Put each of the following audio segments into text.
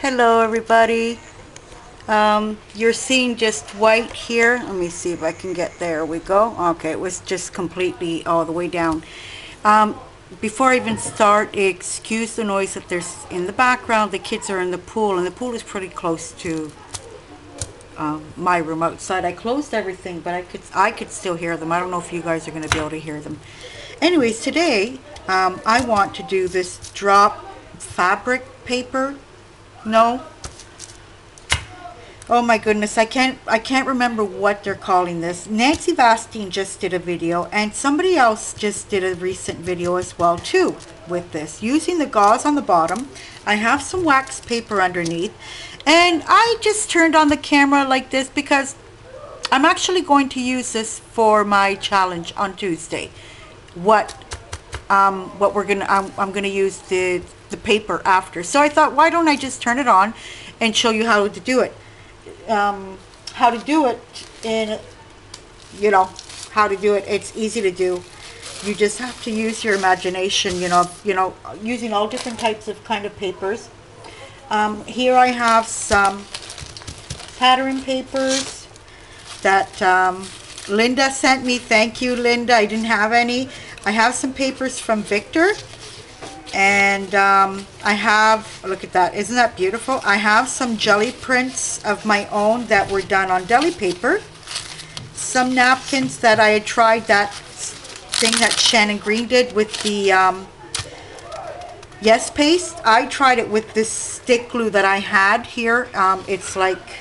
Hello everybody. You're seeing just white here. Let me see if I can get, there we go. Okay, it was just completely all the way down. Before I even start, excuse the noise that there's in the background. The kids are in the pool, and the pool is pretty close to my room outside. I closed everything, but I could still hear them. I don't know if you guys are going to be able to hear them. Anyways, today I want to do this drop fabric paper. No, oh my goodness, I can't remember what they're calling this. Nancy Vastine just did a video, and somebody else just did a recent video as well too with this, using the gauze on the bottom. I have some wax paper underneath, and I just turned on the camera like this because I'm actually going to use this for my challenge on Tuesday. What we're gonna, I'm gonna use the paper after. So I thought, why don't I just turn it on and show you how to do it. How to do it in, how to do it. It's easy to do. You just have to use your imagination, using all different types of kind of papers. Here I have some pattern papers that Linda sent me. Thank you, Linda. I didn't have any. I have some papers from Victor, and I have, look at that, isn't that beautiful? I have some jelly prints of my own that were done on deli paper, some napkins that I had tried, that thing that Shannon Green did with the Yes paste. I tried it with this stick glue that I had here. It's like,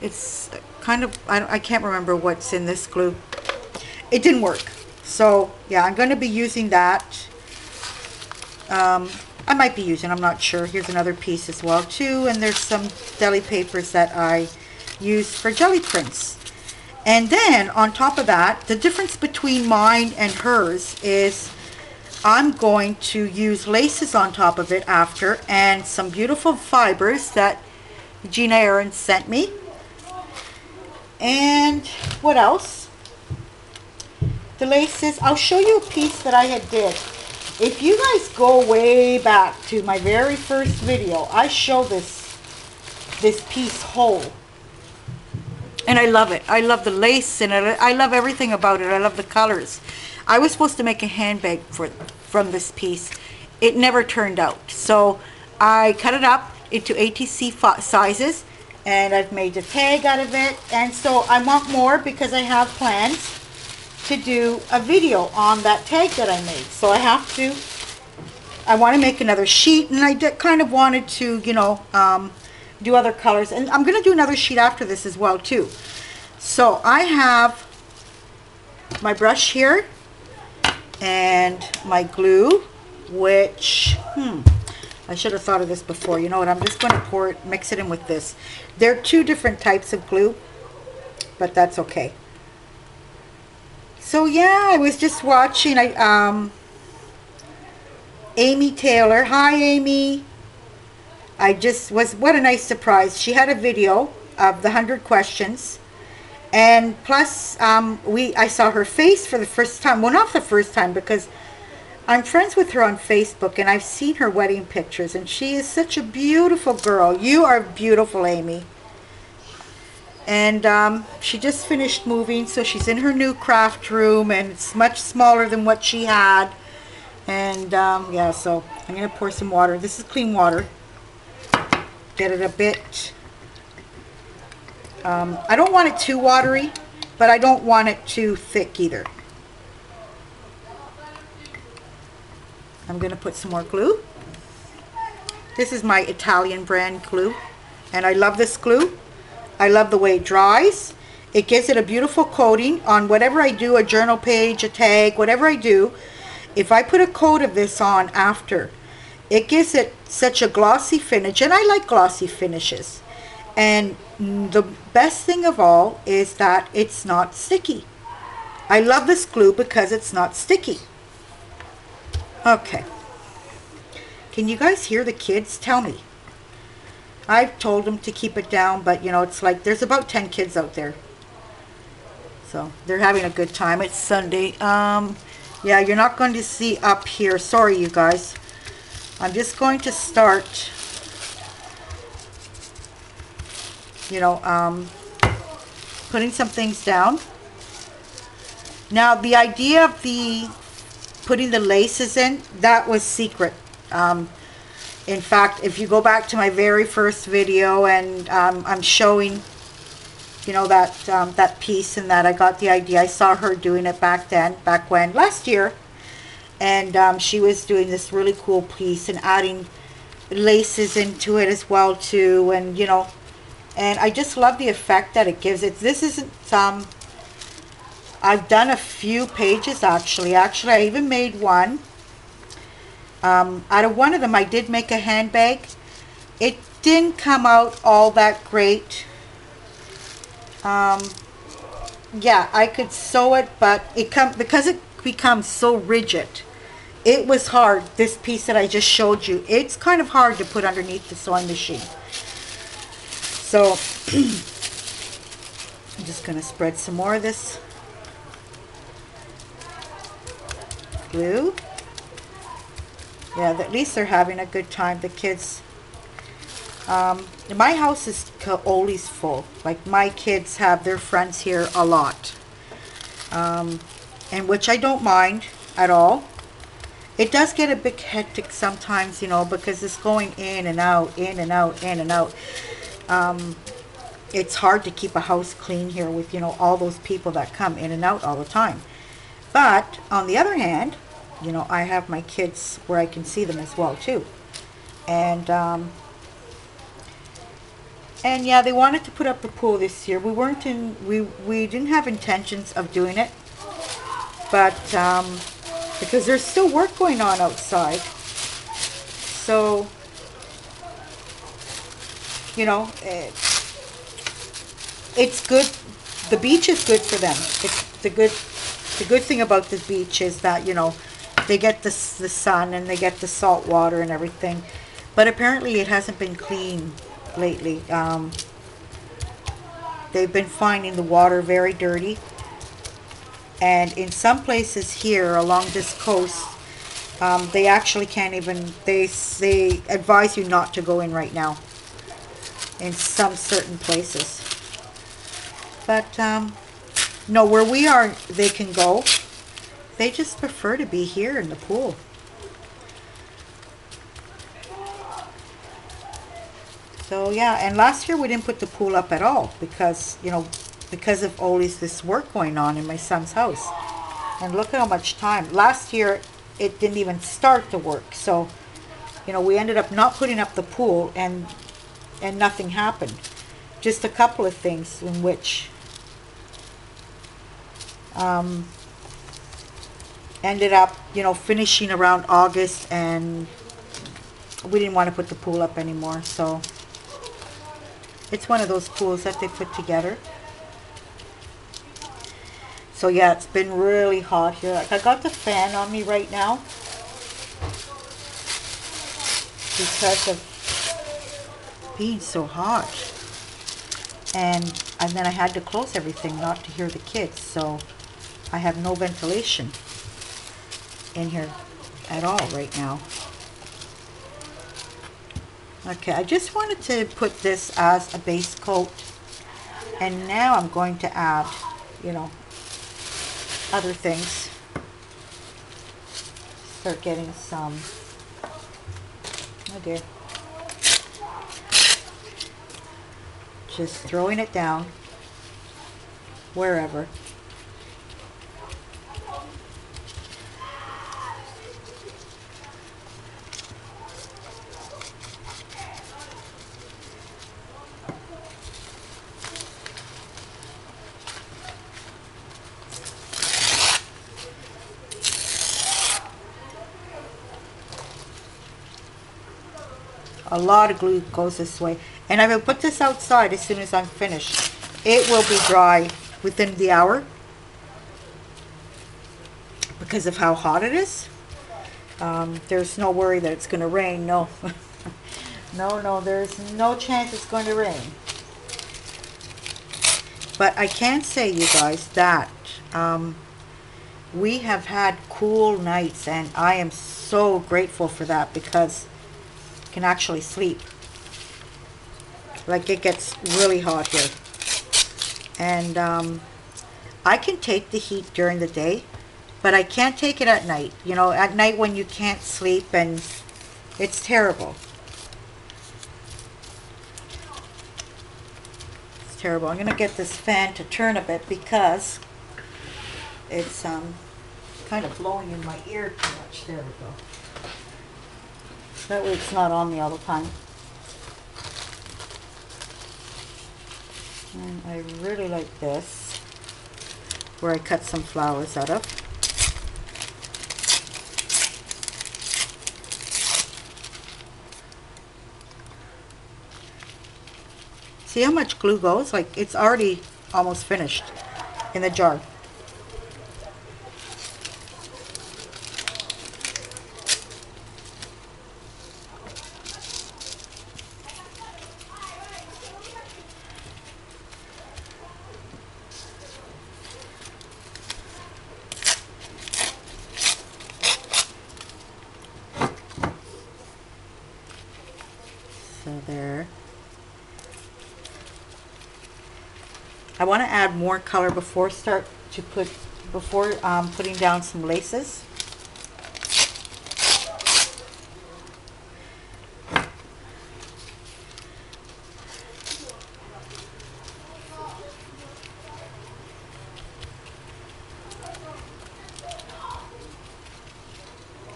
it's kind of, I can't remember what's in this glue. It didn't work. So yeah, I'm going to be using that. I might be using, I'm not sure. Here's another piece as well too, and there's some deli papers that I use for jelly prints. And then on top of that, the difference between mine and hers is I'm going to use laces on top of it after, and some beautiful fibers that Gina Aaron sent me. And what else? The laces, I'll show you a piece that I had did. If you guys go way back to my very first video, I show this piece whole. And I love it. I love the lace in it. I love everything about it. I love the colors. I was supposed to make a handbag from this piece. It never turned out. So I cut it up into ATC sizes, and I've made a tag out of it. And so I want more because I have plans to do a video on that tag that I made. So I want to make another sheet, and I kind of wanted to, do other colors. And I'm going to do another sheet after this as well too. So I have my brush here and my glue, which, I should have thought of this before. You know what, I'm just going to mix it in with this. There are two different types of glue, but that's okay. So yeah, I was just watching Amy Taylor. Hi Amy. What a nice surprise. She had a video of the 100 questions. And plus, I saw her face for the first time. Well, not the first time, because I'm friends with her on Facebook, and I've seen her wedding pictures, and she is such a beautiful girl. You are beautiful, Amy. And she just finished moving, so she's in her new craft room, and it's much smaller than what she had. And yeah, so I'm going to pour some water. This is clean water. Get it a bit, I don't want it too watery, but I don't want it too thick either. I'm going to put some more glue. This is my Italian brand glue, and I love this glue. I love the way it dries. It gives it a beautiful coating on whatever I do, a journal page, a tag, whatever I do. If I put a coat of this on after, it gives it such a glossy finish, and I like glossy finishes. And the best thing of all is that it's not sticky. I love this glue because it's not sticky. Okay. Can you guys hear the kids? Tell me. I've told them to keep it down, but it's like there's about 10 kids out there. So they're having a good time. It's Sunday. Yeah, you're not going to see up here. Sorry, you guys. I'm just going to start, you know, putting some things down. Now, the idea of the putting the laces in, that was secret. In fact, if you go back to my very first video, and I'm showing, you know, that that piece and that, I got the idea. I saw her doing it back then, back when, last year. And she was doing this really cool piece and adding laces into it as well too. And, you know, and I just love the effect that it gives it. This isn't I've done a few pages actually. Actually, I even made one. Out of one of them, I did make a handbag. It didn't come out all that great. Yeah, I could sew it, but because it becomes so rigid. It was hard. This piece that I just showed you, it's kind of hard to put underneath the sewing machine. So I'm just going to spread some more of this glue. Yeah, at least they're having a good time, the kids. My house is always full. Like, my kids have their friends here a lot. And which I don't mind at all. It does get a bit hectic sometimes, you know, because it's going in and out, in and out, in and out. It's hard to keep a house clean here with, you know, all those people that come in and out all the time. But on the other hand, you know, I have my kids where I can see them as well too. And yeah, they wanted to put up a pool this year. We didn't have intentions of doing it, but because there's still work going on outside. So, you know, it's good. The beach is good for them. It's the good thing about the beach is that, you know, they get the sun and they get the salt water and everything. But apparently it hasn't been clean lately. They've been finding the water very dirty. And in some places here along this coast, they actually can't even, they advise you not to go in right now in some certain places. But no, where we are, they can go. They just prefer to be here in the pool. So yeah, and last year we didn't put the pool up at all because, you know, because of always this work going on in my son's house. And look at how much time. Last year it didn't even start the work. So, you know, we ended up not putting up the pool and nothing happened. Just a couple of things in which ended up, you know, finishing around August, and we didn't want to put the pool up anymore. So it's one of those pools that they put together. So yeah, it's been really hot here. Like, I got the fan on me right now because of being so hot. And then I had to close everything not to hear the kids. So I have no ventilation in here at all right now. Okay, I just wanted to put this as a base coat. And now I'm going to add, you know, other things. Start getting some, oh dear. Just throwing it down wherever. A lot of glue goes this way. And I will put this outside as soon as I'm finished. It will be dry within the hour because of how hot it is. There's no worry that it's going to rain. No. No, there's no chance it's going to rain. But I can say, you guys, that we have had cool nights, and I am so grateful for that because can actually sleep. Like, it gets really hot here. And I can take the heat during the day, but I can't take it at night. You know, at night when you can't sleep, and it's terrible. It's terrible. I'm going to get this fan to turn a bit because it's kind of blowing in my ear too much. There we go. That way it's not on me all the time. And I really like this, where I cut some flowers out of. See how much glue goes? Like, it's already almost finished in the jar. So there. I want to add more color before putting down some laces.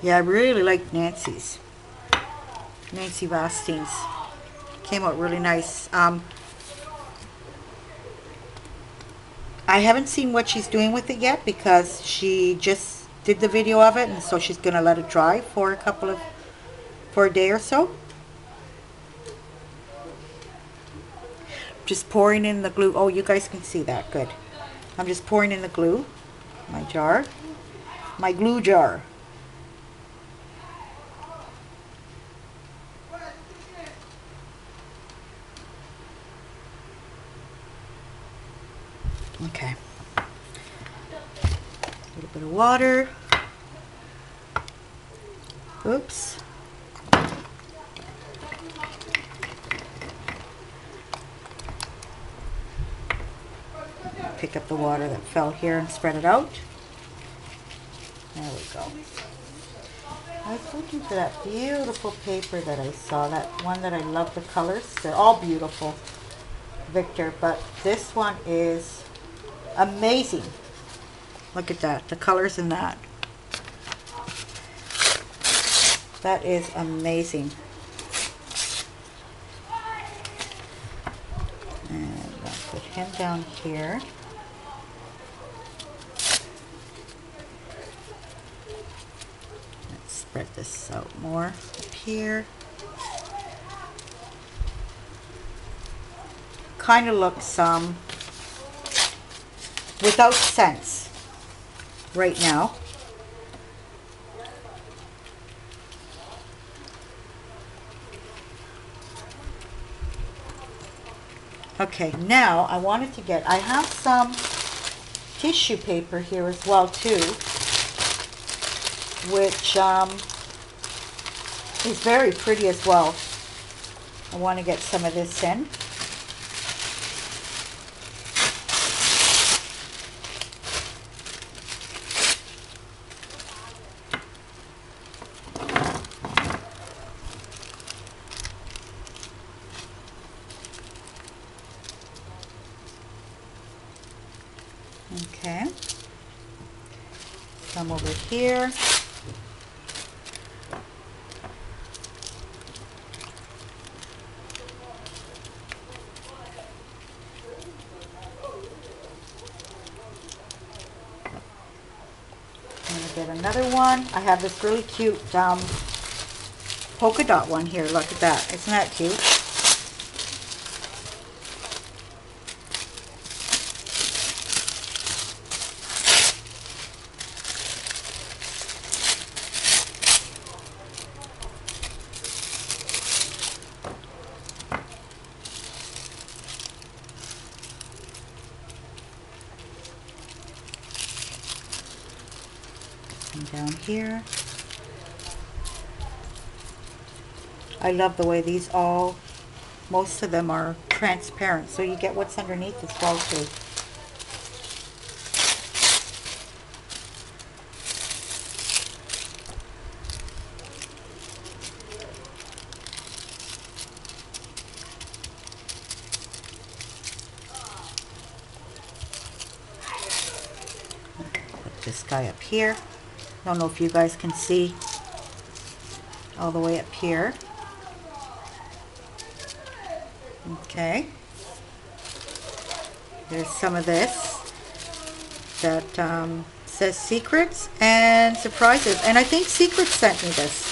Yeah, I really like Nancy Vastine's. Came out really nice. I haven't seen what she's doing with it yet because she just did the video of it, and so she's gonna let it dry for a day or so. Just pouring in the glue. Oh, you guys can see that. Good. I'm just pouring in the glue. My jar. My glue jar. Okay. A little bit of water. Oops. Pick up the water that fell here and spread it out. There we go. I was looking for that beautiful paper that I saw, that one that I love the colors. They're all beautiful, Victor, but this one is amazing. Look at that, the colors in that. That is amazing. And I'll put him down here. Let's spread this out more up here. Kind of looks without scents right now. Okay, now I wanted to I have some tissue paper here as well too, which is very pretty as well. I want to get some of this in. Okay, come over here. I'm going to get another one. I have this really cute polka dot one here. Look at that. Isn't that cute? Down here. I love the way these all, most of them are transparent, so you get what's underneath as well too. Put this guy up here. Don't know if you guys can see all the way up here. Okay. There's some of this that says secrets and surprises. And I think Secrets sent me this.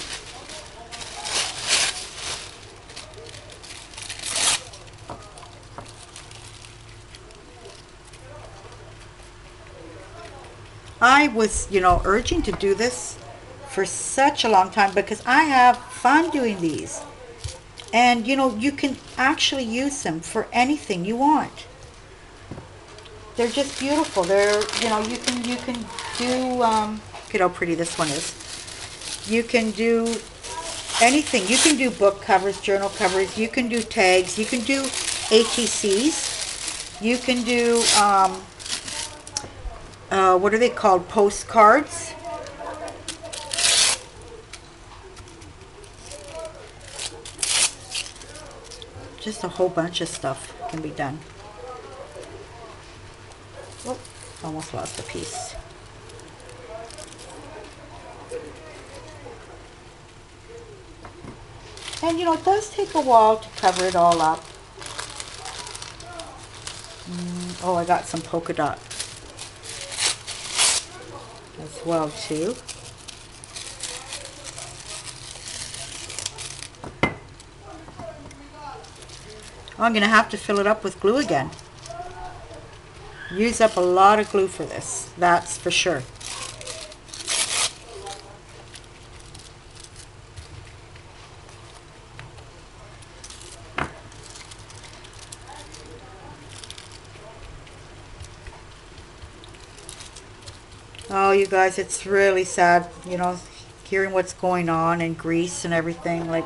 I was, you know, urging to do this for such a long time because I have fun doing these. And, you know, you can actually use them for anything you want. They're just beautiful. They're, you know, you can do, look at how pretty this one is. You can do anything. You can do book covers, journal covers. You can do tags. You can do ATCs. You can do, what are they called? Postcards. Just a whole bunch of stuff can be done. Oh, almost lost a piece. And you know, it does take a while to cover it all up. Oh, I got some polka dot as well too. I'm going to have to fill it up with glue again. Use up a lot of glue for this, that's for sure. Oh, you guys, it's really sad, you know, hearing what's going on in Greece and everything. Like,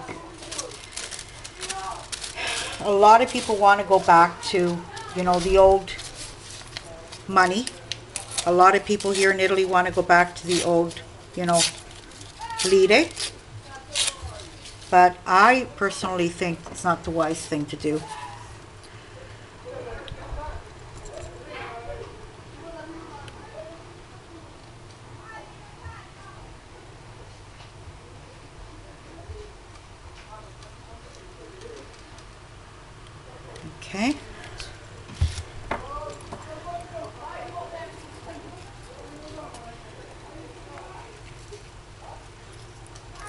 a lot of people want to go back to, you know, the old money. A lot of people here in Italy want to go back to the old, you know, lire. But I personally think it's not the wise thing to do. Okay.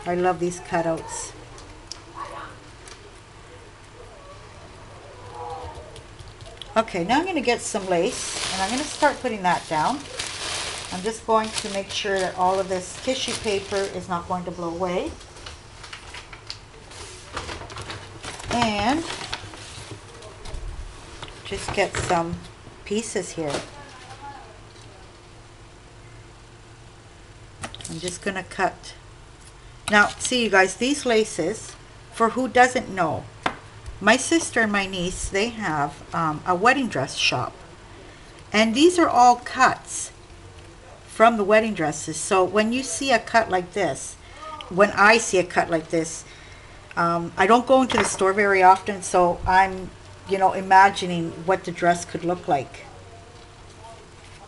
I love these cutouts. Okay, now I'm going to get some lace and I'm going to start putting that down. I'm just going to make sure that all of this tissue paper is not going to blow away. And just get some pieces here. I'm just going to cut. Now, see you guys, these laces, for who doesn't know, my sister and my niece, they have a wedding dress shop. And these are all cuts from the wedding dresses. So when you see a cut like this, when I see a cut like this, I don't go into the store very often, so I'm, you know, imagining what the dress could look like.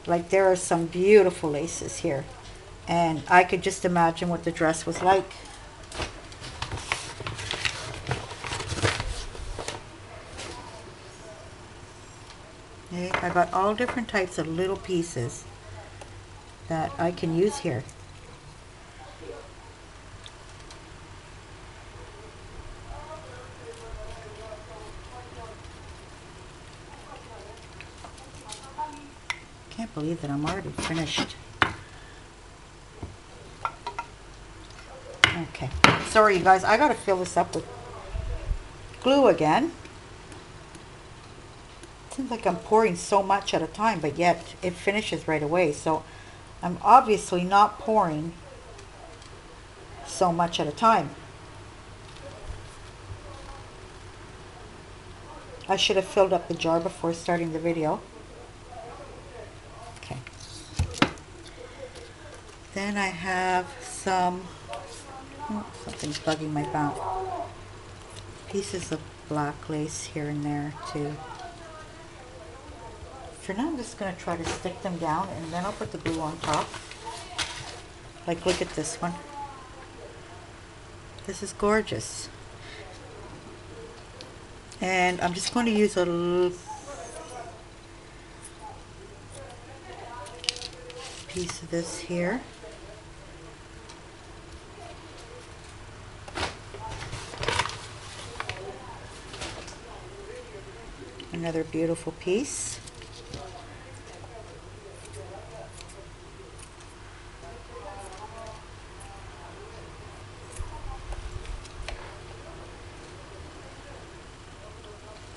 Like, there are some beautiful laces here. And I could just imagine what the dress was like. Okay, I got all different types of little pieces that I can use here. Can't believe that I'm already finished. Okay, sorry you guys, I gotta fill this up with glue again. Seems like I'm pouring so much at a time, but yet it finishes right away. So I'm obviously not pouring so much at a time. I should have filled up the jar before starting the video. Okay. Then I have some, something's bugging my mouth. Pieces of black lace here and there too. For now I'm just going to try to stick them down and then I'll put the glue on top. Like, look at this one. This is gorgeous. And I'm just going to use a little piece of this here. Another beautiful piece.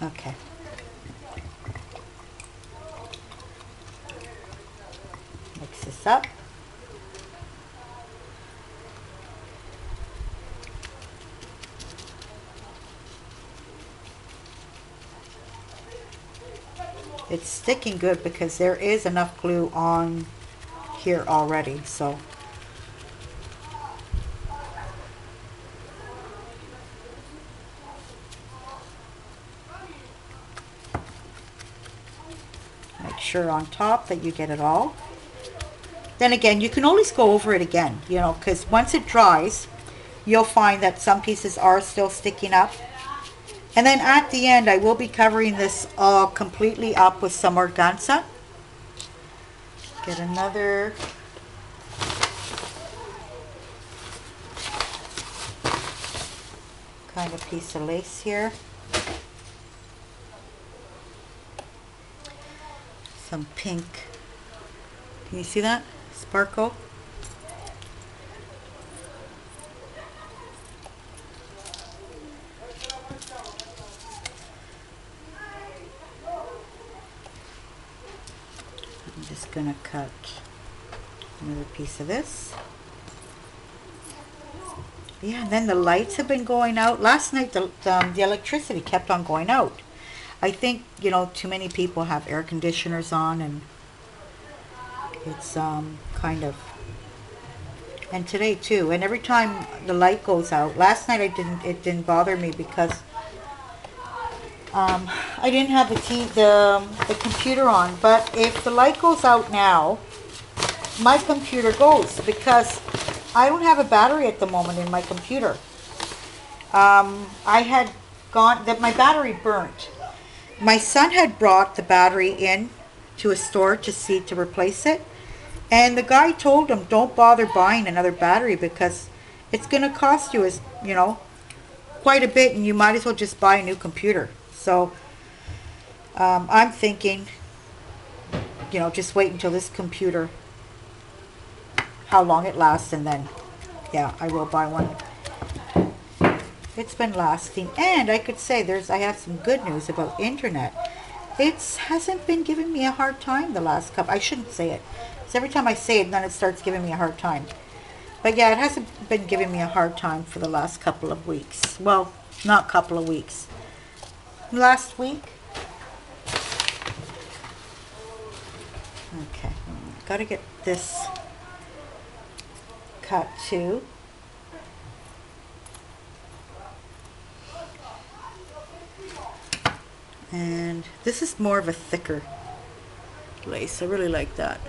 Okay. Mix this up. It's sticking good because there is enough glue on here already, so make sure on top that you get it all. Then again, you can always go over it again, you know, because once it dries, you'll find that some pieces are still sticking up. And then at the end, I will be covering this all completely up with some organza. Get another kind of piece of lace here. Some pink. Can you see that? Sparkle. I'm just going to cut another piece of this. Yeah, and then the lights have been going out. Last night the electricity kept on going out. I think, you know, too many people have air conditioners on and it's kind of, and today too, and every time the light goes out. Last night it didn't bother me because I didn't have the computer on, but if the light goes out now, my computer goes because I don't have a battery at the moment in my computer. I had gone, that my battery burnt. My son had brought the battery in to a store to replace it, and the guy told him, don't bother buying another battery because it's going to cost you, as you know, quite a bit, and you might as well just buy a new computer. So I'm thinking, you know, just wait until this computer, how long it lasts, and then yeah, I will buy one. It's been lasting, and I could say I have some good news about internet. It hasn't been giving me a hard time the last couple. I shouldn't say it. So every time I say it, then it starts giving me a hard time. But yeah, it hasn't been giving me a hard time for the last couple of weeks. Well, not couple of weeks. Last week. Okay, gotta get this cut too. And this is more of a thicker lace. I really like that.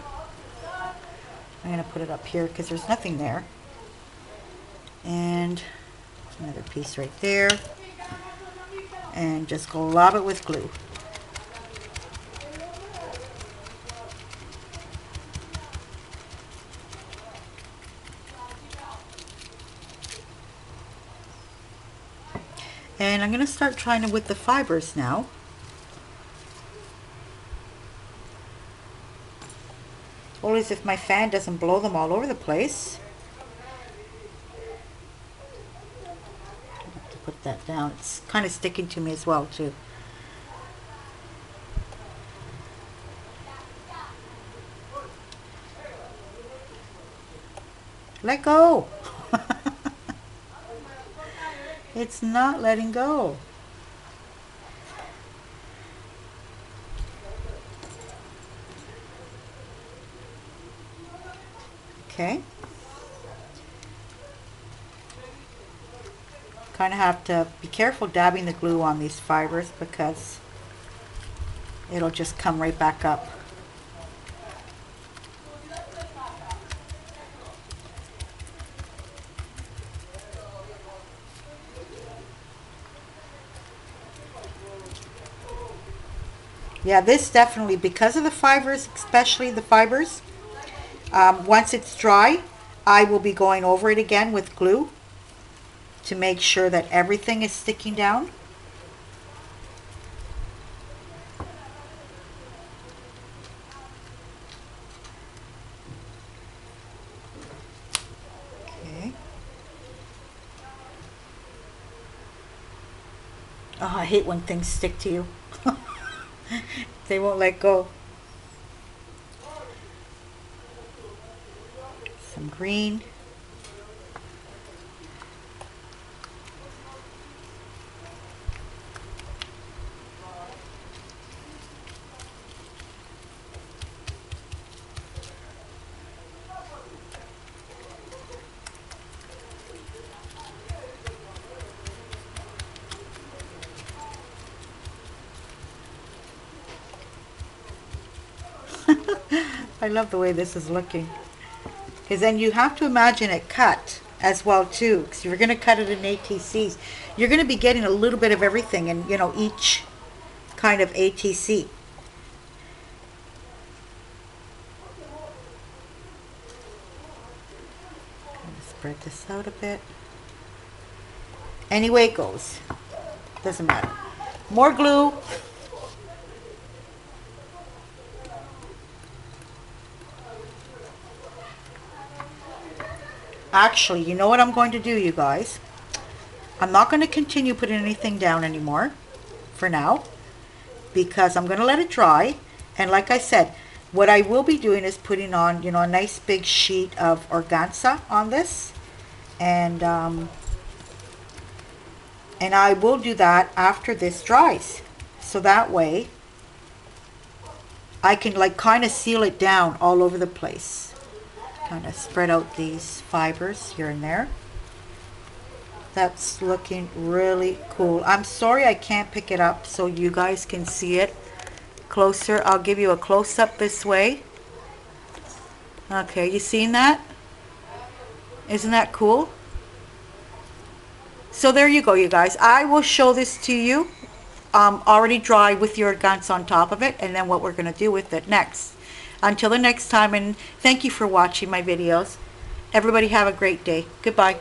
I'm going to put it up here because there's nothing there. And another piece right there. And just glob it with glue. And I'm going to start trying it with the fibers now. Only as if my fan doesn't blow them all over the place. I have to put that down. It's kind of sticking to me as well too. Let go. It's not letting go. Okay. Kind of have to be careful dabbing the glue on these fibers because it'll just come right back up. Yeah, this definitely, because of the fibers, especially the fibers, once it's dry, I will be going over it again with glue to make sure that everything is sticking down. Okay. Oh, I hate when things stick to you. They won't let go. Some green. I love the way this is looking. Because then you have to imagine it cut as well too. Because you're going to cut it in ATCs. You're going to be getting a little bit of everything in, you know, each kind of ATC. Spread this out a bit. Any way it goes. Doesn't matter. More glue. Actually, you know what I'm going to do, you guys? I'm not going to continue putting anything down anymore for now because I'm going to let it dry. And like I said, what I will be doing is putting on, you know, a nice big sheet of organza on this. And I will do that after this dries. So that way I can like kind of seal it down all over the place. Kind of spread out these fibers here and there. That's looking really cool. I'm sorry I can't pick it up so you guys can see it closer. I'll give you a close-up this way. Okay, you seen that? Isn't that cool? So there you go, you guys. I will show this to you already dry with your organza on top of it, and then what we're going to do with it next. Until the next time, and thank you for watching my videos. Everybody have a great day. Goodbye.